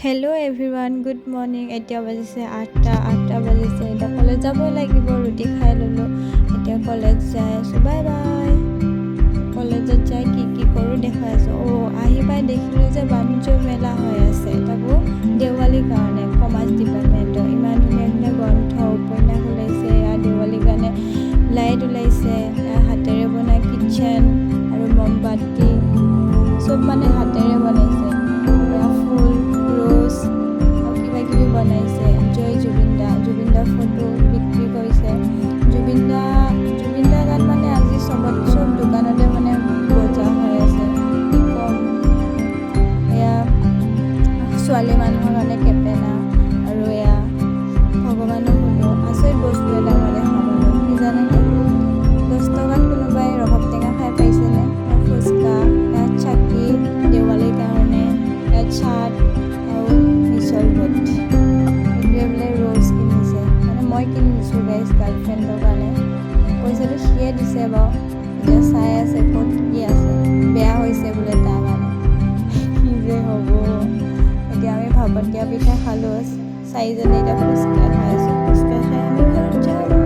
Hello' everyone, good morning. এতিয়া বাজিছে 8টা বাজিছে। এতিয়া কলেজ যাবই লাগিব। ৰুটি খাই ল'লোঁ, এতিয়া কলেজ যাই আছোঁ। Bye bye. কলেজত যাই কি কৰোঁ দেখাই আছোঁ। আহি পাই দেখিলোঁ যে বাণিজ্য মেলা হৈ আছে, তাকো দেৱালীৰ কাৰণে। কমাৰ্চ ডিপাৰ্টমেণ্টৰ ইমান ধুনীয়া ধুনীয়া গ্ৰন্থ উপন্যাস ওলাইছে। এয়া দেৱালীৰ কাৰণে লাইট ওলাইছে, হাতেৰে বনোৱা কিটচেন আৰু মমবাতি চব মানে হাতেৰে বনাইছে। ফুল ৰ'জ আৰু কিবা কিবি বনাইছে। জয় জুবিন দা ফটো বিক্ৰী কৰিছে। জুবিন দা গান মানে আজি চব দোকানতে মানে বজা হৈ আছে। কি ক'ম, এয়া ছোৱালী মানুহৰ কাৰণে কেপেনা আৰু এয়া ভগৱানৰ ফটো। আচৰিত বস্তু এটা মই দেখা পালোঁ। কি জানেনে, 10 টকাত কোনোবাই ৰবাব টেঙা খাই পাইছেনে? ফুচকা, ইয়াত চাকি দেৱালীৰ কাৰণে, ইয়াত চাট আৰু চৰবত। এইটোৱে বোলে ৰ'জ কিনিছে, মানে মই কিনিছোঁ গাইজ গাৰ্লফ্ৰেণ্ডৰ কাৰণে। পইচাটো সিয়ে দিছে বাৰু। এতিয়া চাই আছে ক'ত কি আছে। বেয়া হৈছে বোলে তাৰ কাৰণে। কি যে হ'ব। এতিয়া আমি ভাপত দিয়া পিঠা খালোঁ, 4জনে এতিয়া ফুচকা খাই আছোঁ। ফুচকা খাই আমি ঘৰত যাম।